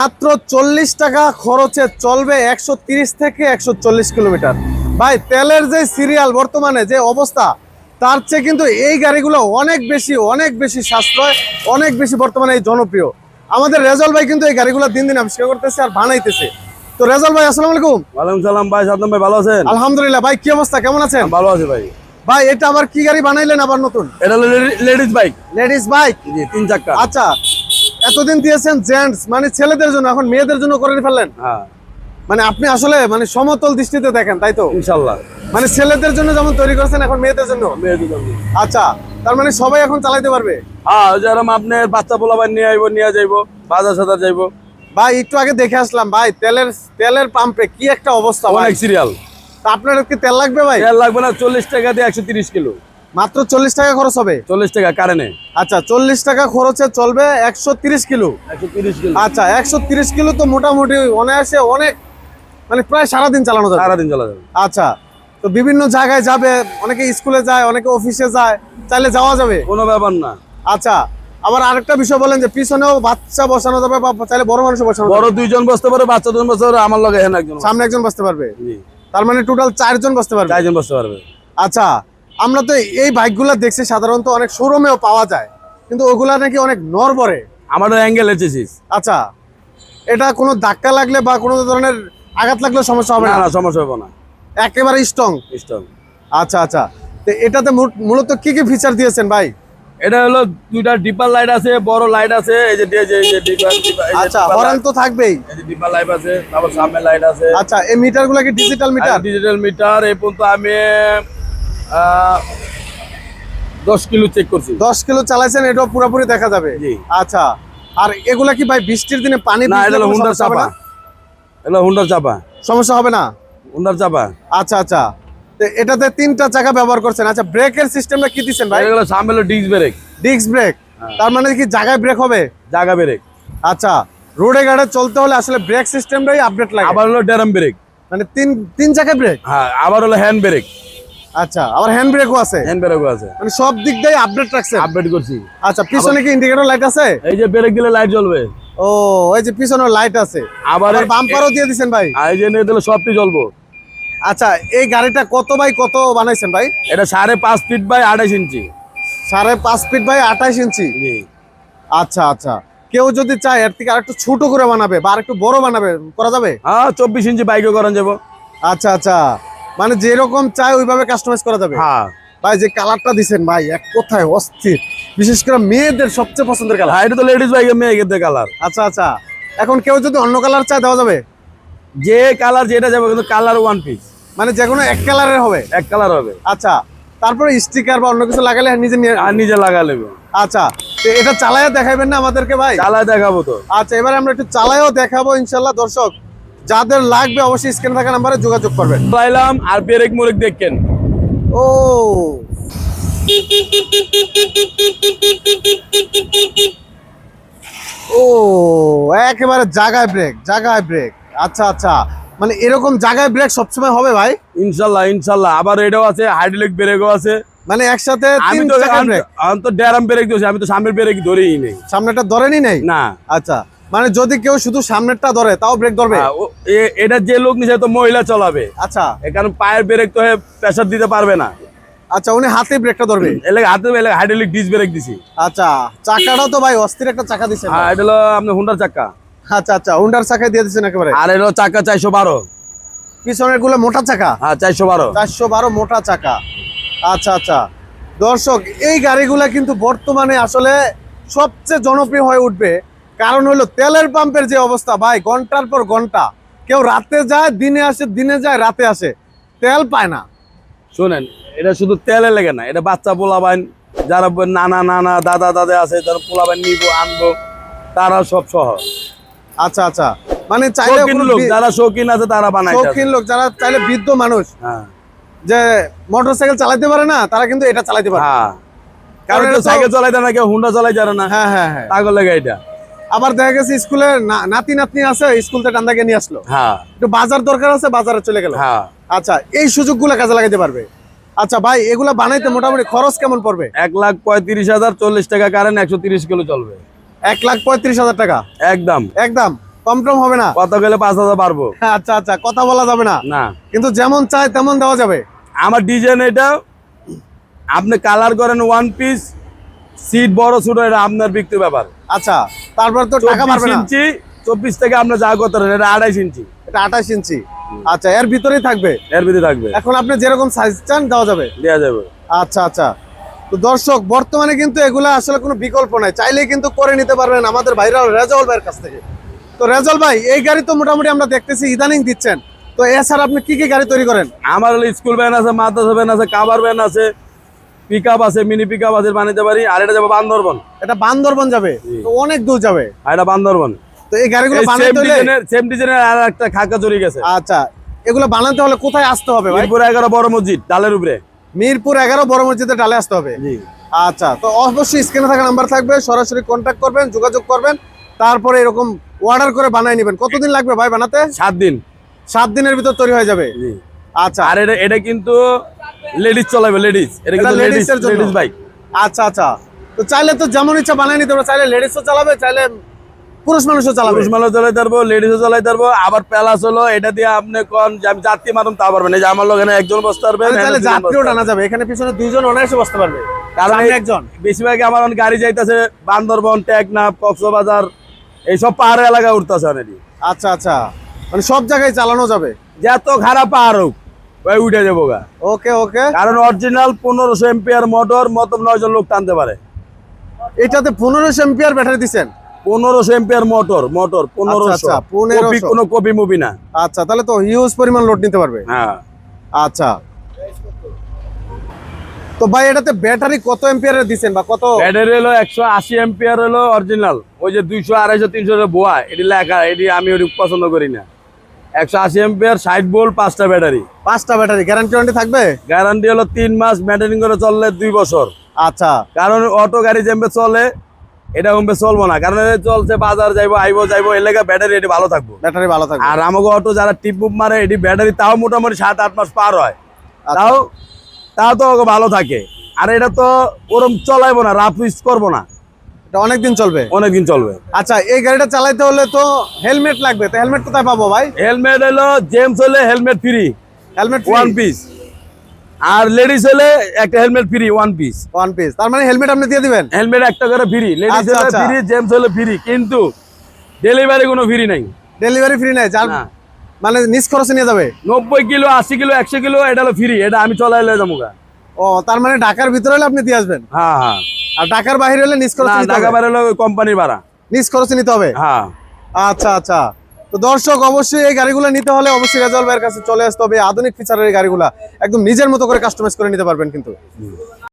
মাত্র 40 টাকা খরচে চলবে 130 থেকে 140 কিলোমিটার। ভাই তেলের যে সিরিয়াল বর্তমানে যে অবস্থা, তার চেয়ে কিন্তু এই গাড়িগুলো অনেক বেশি সাশ্রয়, অনেক বেশি বর্তমানে এই জনপ্রিয়। আমাদের রেজাল ভাই কিন্তু এই গাড়িগুলো দিন দিন আবিষ্কার করতেছে আর বানাইতেছে। তো রেজাল ভাই, আসসালামু আলাইকুম। ওয়ালাইকুম সালাম ভাই, সাদ্দাম ভাই ভালো আছেন? আলহামদুলিল্লাহ। ভাই কি অবস্থা, কেমন আছেন? ভালো আছি ভাই। ভাই এটা আবার কি গাড়ি বানাইলেন আবার নতুন? এটা হলো লেডিস বাইক। Ladies bike? জি, 3 চাকা। আচ্ছা, এতদিন দিয়েছেন জেন্টস মানে ছেলেদের জন্য, এখন মেয়েদের জন্য করে ফেললেন। হ্যাঁ, মানে আপনি আসলে মানে সমতল দৃষ্টিতে দেখেন, তাই তো? ইনশাআল্লাহ। মানে ছেলেদের জন্য যেমন তৈরি করেছেন, এখন মেয়েদের জন্য। আচ্ছা, তার মানে সবাই এখন চালাইতে পারবে। হ্যাঁ, যেরকম আপনার বাচ্চা পোলাপান নিয়ে যাইবো, বাজার সাজার যাইবো। ভাই একটু আগে দেখে আসলাম ভাই, তেলের পাম্পে কি একটা অবস্থা ভাই। অনেক সিরিয়াল। তা আপনার কি তেল লাগবে ভাই? তেল লাগবে না, 40 টাকা দিয়ে 130 কিলো। মাত্র 40 টাকা খরচ হবে? 40 টাকা কারেন্টে। আচ্ছা, 40 টাকা খরচে চলবে 130 কিলো। 130 কিলো। আচ্ছা, 130 কিলো তো মোটামুটি অনায়াসে অনেক, মানে প্রায় সারাদিন চালানো যাবে। সারাদিন চলা যাবে। আচ্ছা, তো বিভিন্ন জায়গায় যাবে, অনেকে স্কুলে যায়, অনেকে অফিসে যায়, চাইলে যাওয়া যাবে, কোনো ব্যাপার না। আচ্ছা, আবার আরেকটা বিষয় বলেন যে পিছনেও বাচ্চা বসানো যাবে বা চাইলে বড় মানুষ বসানো বড় যাবে। 2 জন বসতে পারে, বাচ্চা 2 জন বসতে পারে, আমার লগে হেন একজন। সামনে একজন বসতে পারবে। জি, তার মানে টোটাল 4 জন বসতে পারবে। 4 জন বসতে পারবে। আচ্ছা, আমরা তো এই বাইকগুলো দেখছি সাধারণত অনেক শোরুমেও পাওয়া যায়, কিন্তু ওগুলা নাকি অনেক নড়বড়ে। আমাদের অ্যাঙ্গেল এসেছিস। আচ্ছা, এটা কোনো ধাক্কা লাগলে বা কোনো ধরনের আঘাত লাগলে সমস্যা হবে না না? না, সমস্যা হবে না, একেবারে স্ট্রং। স্ট্রং। আচ্ছা আচ্ছা, তো এটাতে মূলত কি কি ফিচার দিয়েছেন ভাই? এটা হলো 2টা ডিপার লাইট আছে, বড় লাইট আছে, এই যে ডিপার। আচ্ছা, হর্ন তো থাকবেই। এই যে ডিপার লাইট আছে, তারপর সামনে লাইট আছে। আচ্ছা, এই মিটারগুলো কি ডিজিটাল মিটার? Digital meter. এই পর্যন্ত আমি 10 কিলো চেক করছি। 10 কিলো চালাইছেন, এটাও পুরোপুরি দেখা যাবে। জি। আচ্ছা, আর এগুলা কি ভাই বৃষ্টির দিনে পানি না, ভিজলে এটা কোনো হুন্ডার সমস্যা হবে চাপা। না? এটা হুন্ডার চাপা। সমস্যা হবে না? হুন্ডার চাপা। আচ্ছা আচ্ছা, তো এটাতে 3টা চাকা ব্যবহার করছেন। আচ্ছা, ব্রেকের সিস্টেমটা কি দিচ্ছেন ভাই? এগুলো সামনে হলো ডিস্ক ব্রেক। Disc brake? তার মানে কি জায়গায় ব্রেক হবে? জায়গা ব্রেক। আচ্ছা, রোডে গাড়ে চলতে হলে আসলে ব্রেক সিস্টেমটাই আপডেট লাগে। আবার হলো ড্রাম ব্রেক। মানে তিন চাকা ব্রেক? হ্যাঁ, আবার হলো হ্যান্ড ব্রেক। আচ্ছা, আবার হ্যান্ড ব্রেকও আছে? হ্যান্ড ব্রেকও আছে। মানে সব দিক দিয়ে আপডেট রাখছেন? আপডেট করছি। আচ্ছা, পিছনে কি ইন্ডিকেটর লাইট আছে? এই যে ব্রেক দিলে লাইট জ্বলবে। ও, এই যে পিছনে লাইট আছে, আবার আবার বাম্পারও দিয়ে দিবেন ভাই? এই যে নিয়ে দিলে সবটি জ্বলবো। আচ্ছা, এই গাড়িটা কত বাই কত বানাইছেন ভাই? এটা 5.5 feet by 28 inch. 5.5 feet by 28 inch? জি। আচ্ছা আচ্ছা, কেউ যদি চায় এর থেকে আরেকটু ছোট করে বানাবে বা আরেকটু বড় বানাবে, করা যাবে? হ্যাঁ, 24 ইঞ্চি বাইকও করান যাবো। আচ্ছা আচ্ছা, মানে যেরকম চাই ওইভাবে কাস্টমাইজ করা যাবে। হ্যাঁ ভাই যে কালারটা দিছেন ভাই, এক কথায় অস্থির, বিশেষ করে মেয়েদের সবচেয়ে পছন্দের কালার। হ্যাঁ, এটা তো লেডিস বাইকের মেয়েদের কালার। আচ্ছা আচ্ছা, এখন কেউ যদি অন্য কালার চায় দেওয়া যাবে? যে কালার যেটা যাবে, কিন্তু কালার 1 পিস। মানে যে কোনো এক কালারের হবে? এক কালার হবে। আচ্ছা, তারপরে স্টিকার বা অন্য কিছু লাগালে নিজে নিয়ে? আর নিজে লাগা নেবে। আচ্ছা, তো এটা চালায়া দেখাবেন না আমাদেরকে ভাই? চালায় দেখাবো তো। আচ্ছা, এবারে আমরা একটু চালায়ও দেখাবো ইনশাল্লাহ। দর্শক যাদের লাগবে অবশ্যই স্ক্রিনে থাকা নাম্বারে যোগাযোগ করবেন। চালাইলাম আর ব্রেক মুরেক দেখেন। ও, ও একেবারে জায়গায় ব্রেক, জায়গায় ব্রেক। আচ্ছা আচ্ছা, মানে এরকম জায়গায় ব্রেক সবসময় হবে ভাই? ইনশাল্লাহ ইনশাল্লাহ। আবার এটাও আছে, হাইড্রোলিক ব্রেকও আছে। মানে একসাথে আমি 3 তো চাকার ব্রেক? আমি তো ড্রাম ব্রেক দিয়েছি, আমি তো সামনের ব্রেক ধরেই নেই। সামনেটা ধরেনি নেই? না। আচ্ছা, মানে যদি কেউ শুধু সামনেরটা ধরে তাও ব্রেক ধরবে? এটা যে লোক নিছে তো মহিলা চালাবে। আচ্ছা কারণ পায়ের ব্রেক তো প্রেসার দিতে পারবে না। আচ্ছা, উনি হাতে ব্রেকটা ধরবে? এলাকা হাতে হাইড্রোলিক ডিস্ক ব্রেক দিছি। আচ্ছা, চাকাটাও তো ভাই অস্থির একটা চাকা দিচ্ছেন। হ্যাঁ, এটা হলো আপনার হুন্ডার চাকা। আচ্ছা আচ্ছা, হুন্ডার চাকায় দিয়ে দিচ্ছেন একেবারে? আর এলো চাকা 412। পিছনের গুলো মোটা চাকা? হ্যাঁ, 412। 412 মোটা চাকা। আচ্ছা আচ্ছা, দর্শক এই গাড়িগুলা কিন্তু বর্তমানে আসলে সবচেয়ে জনপ্রিয় হয়ে উঠবে, কারণ হলো তেলের পাম্পের যে অবস্থা ভাই, ঘন্টার পর ঘন্টা, কেউ রাতে যায় দিনে আসে, দিনে যায় রাতে আসে, তেল পায় না। শোনেন, এটা শুধু তেলে লেগে না, এটা বাচ্চা পোলাবান যারা নানা দাদা দাদা আছে, যারা পোলাবান নিবো আনবো, তারা সব সহ। আচ্ছা আচ্ছা, মানে চাইলে যারা শৌখিন আছে তারা বানায়। শৌখিন লোক যারা চাইলে, বৃদ্ধ মানুষ হ্যাঁ, যে মোটরসাইকেল চালাতে পারে না, তারা কিন্তু এটা চালাতে পারে। হ্যাঁ, কারণ এটা সাইকেল চালাইতে না, কেউ হুন্ডা চালাই জানে না। হ্যাঁ হ্যাঁ হ্যাঁ, তাগল লেগে এটা। আবার দেখা গেছে স্কুলে নাতি নাতনি আছে, স্কুল থেকে টান্দাকে নিয়ে আসলো, হ্যাঁ, একটু বাজার দরকার আছে, বাজারে চলে গেল। হ্যাঁ। আচ্ছা, এই সুযোগগুলো কাজে লাগাতে পারবে। আচ্ছা ভাই, এগুলা বানাইতে মোটামুটি খরচ কেমন পড়বে? 1,35,000, 40 টাকা কারেন্ট, 130 কিলো চলবে। 1,35,000 টাকা একদম। একদম? কম টম হবে না? কত গেলে 5,000 পারবো। আচ্ছা আচ্ছা, কথা বলা যাবে না, না কিন্তু যেমন চাই তেমন দেওয়া যাবে। আমার ডিজাইন এটা, আপনি কালার করেন ওয়ান পিস, সিট বড় ছোট এটা আপনার বিক্রি ব্যাপার। আচ্ছা, তারপর তো টাকা 24 পারবে না। ইঞ্চি 24 থেকে আপনি যা করতে পারেন, এটা 28 ইঞ্চি। এটা 28 ইঞ্চি। আচ্ছা, এর ভিতরেই থাকবে। এর ভিতরে থাকবে, এখন আপনি যেরকম সাইজ চান দেওয়া যাবে। দেওয়া যাবে। আচ্ছা আচ্ছা, তো দর্শক বর্তমানে কিন্তু এগুলা আসলে কোনো বিকল্প নাই, চাইলেই কিন্তু করে নিতে পারবেন আমাদের ভাইরাল রেজাউল ভাইয়ের কাছ থেকে। তো রেজাউল ভাই, এই গাড়ি তো মোটামুটি আমরা দেখতেছি ইদানিং দিচ্ছেন, তো এছাড়া আপনি কি কি গাড়ি তৈরি করেন? আমার হলো স্কুল ভ্যান আছে, মাদ্রাসা ভ্যান আছে, কাভার ভ্যান আছে, পিক আপ আছে, মিনি পিক আপ আছে, বানাইতে পারি। আর এটা যাবে বান্দরবন। এটা বান্দরবন যাবে, তো অনেক দূর যাবে। আর এটা বান্দরবন। তো এই গাড়িগুলো বানাইতে হলে সেম ডিজাইনের আর একটা খাকা চুরি গেছে। আচ্ছা, এগুলো বানাতে হলে কোথায় আসতে হবে ভাই? মিরপুর 11 বড় মসজিদ ডালের উপরে। মিরপুর 11 বড় মসজিদে ডালে আসতে হবে। জি। আচ্ছা, তো অবশ্যই স্ক্রিনে থাকা নাম্বার থাকবে, সরাসরি কন্ট্যাক্ট করবেন, যোগাযোগ করবেন, তারপরে এরকম অর্ডার করে বানাই নেবেন। কতদিন লাগবে ভাই বানাতে? 7 দিন। 7 দিনের ভিতর তৈরি হয়ে যাবে। জি। আচ্ছা, আর এটা কিন্তু লেডিস চলাবে, লেডিস। এটা কিন্তু এটা লেডিস, ladies এর জন্য। Ladies bike. আচ্ছা আচ্ছা, তো চাইলে তো যেমন ইচ্ছা বানাই নিতে পারবে, চাইলে লেডিসও চালাবে, চাইলে পুরুষ মানুষও চালাবে। পুরুষ মানুষ চালাইতে পারবো, লেডিসও চালাইতে পারবো। আবার প্যালাস হলো, এটা দিয়ে আপনি কোন যে আমি যাত্রী মারুম তা পারবেন। এই যে আমার লোক এখানে একজন বসতে পারবে, মানে চাইলে যাত্রীও টানা যাবে, এখানে পিছনে দুইজন অনায়াসে বসতে পারবে, কারণ সামনে একজন। বেশিরভাগই আমার অনেক গাড়ি যাইতেছে বান্দরবন, টেকনাফ, কক্সবাজার, এইসব পাহাড়ি এলাকায় উঠতেছে অনেকই। আচ্ছা আচ্ছা, মানে সব জায়গায় চালানো যাবে। যত খারাপ পাহাড় হোক ওই উঠে যাবো গা। ওকে ওকে, কারণ অরিজিনাল 1500 এম্পিয়ার মোটর, মত 9 জন লোক টানতে পারে। এটাতে 1500 এম্পিয়ার ব্যাটারি দিছেন? 1500 এম্পিয়ার মোটর, আচ্ছা, 1500। 1500 কোনো কপি মুভি না। আচ্ছা, তাহলে তো হিউজ পরিমাণ লোড নিতে পারবে। হ্যাঁ। আচ্ছা, তো ভাই এটাতে ব্যাটারি কত এম্পিয়ারের দিছেন বা কত? ব্যাটারি হলো 180 এম্পিয়ার হলো অরিজিনাল। ওই যে 200, 250, 300 বোয়া এটি লেখা, এটি আমি ওটি পছন্দ করি না। 180 এম্পিয়ার, 60 ভোল্ট, 5টা ব্যাটারি। 5টা ব্যাটারি, গ্যারান্টি ওয়ারেন্টি থাকবে? গ্যারান্টি হলো 3 মাস, মেইনটেইন করে চললে 2 বছর। আচ্ছা, কারণ অটো গাড়ি যেমবে চলে এটা কমবে চলবো না, কারণ এটা চলছে বাজার যাইবো যাইবো এলাকা ব্যাটারি এটি ভালো থাকবো। ব্যাটারি ভালো থাকবে। আর আমাকে অটো যারা টিপ মুভ মারে এটি ব্যাটারি তাও মোটামুটি 7-8 মাস পার হয়, আচ্ছা। তাও তো ওকে ভালো থাকে। আর এটা তো ওরম চলাইবো না, রাফ ইউজ করবো না, এটা অনেকদিন চলবে। অনেকদিন চলবে। আচ্ছা, এই গাড়িটা চালাইতে হলে তো হেলমেট লাগবে, তো হেলমেট কোথায় পাবো ভাই? হেলমেট হলো জেমস হলে helmet free, helmet one piece. আর লেডিস হলে একটা helmet free, one piece. One piece, তার মানে হেলমেট আপনি দিয়ে দিবেন? হেলমেট একটা করে ফ্রি, লেডিস আচ্ছা, হলে আচ্ছা। ফ্রি, জেমস হলে ফ্রি, কিন্তু ডেলিভারি কোনো ফ্রি নাই। ডেলিভারি ফ্রি নাই, যার না। মানে নিজ খরচে নিয়ে যাবে? 90 কিলো, 80 কিলো, 100 কিলো এটা হলো ফ্রি, এটা আমি চলাইলে যাবো গা। ও, তার মানে ঢাকার ভিতরে হলে আপনি দিয়ে আসবেন, হ্যাঁ হ্যাঁ। আর ঢাকার বাইরে হলে নিজ না, খরচে নিতে টাকা হবে? বাইরে হলো কোম্পানির ভাড়া। নিজ খরচে নিতে হবে। হ্যাঁ। আচ্ছা আচ্ছা, তো দর্শক অবশ্যই এই গাড়িগুলো নিতে হলে অবশ্যই রেজাউল ভাইয়ের কাছে চলে আসতে হবে। আধুনিক ফিচারের এই গাড়িগুলো একদম নিজের মতো করে কাস্টমাইজ করে নিতে পারবেন কিন্তু।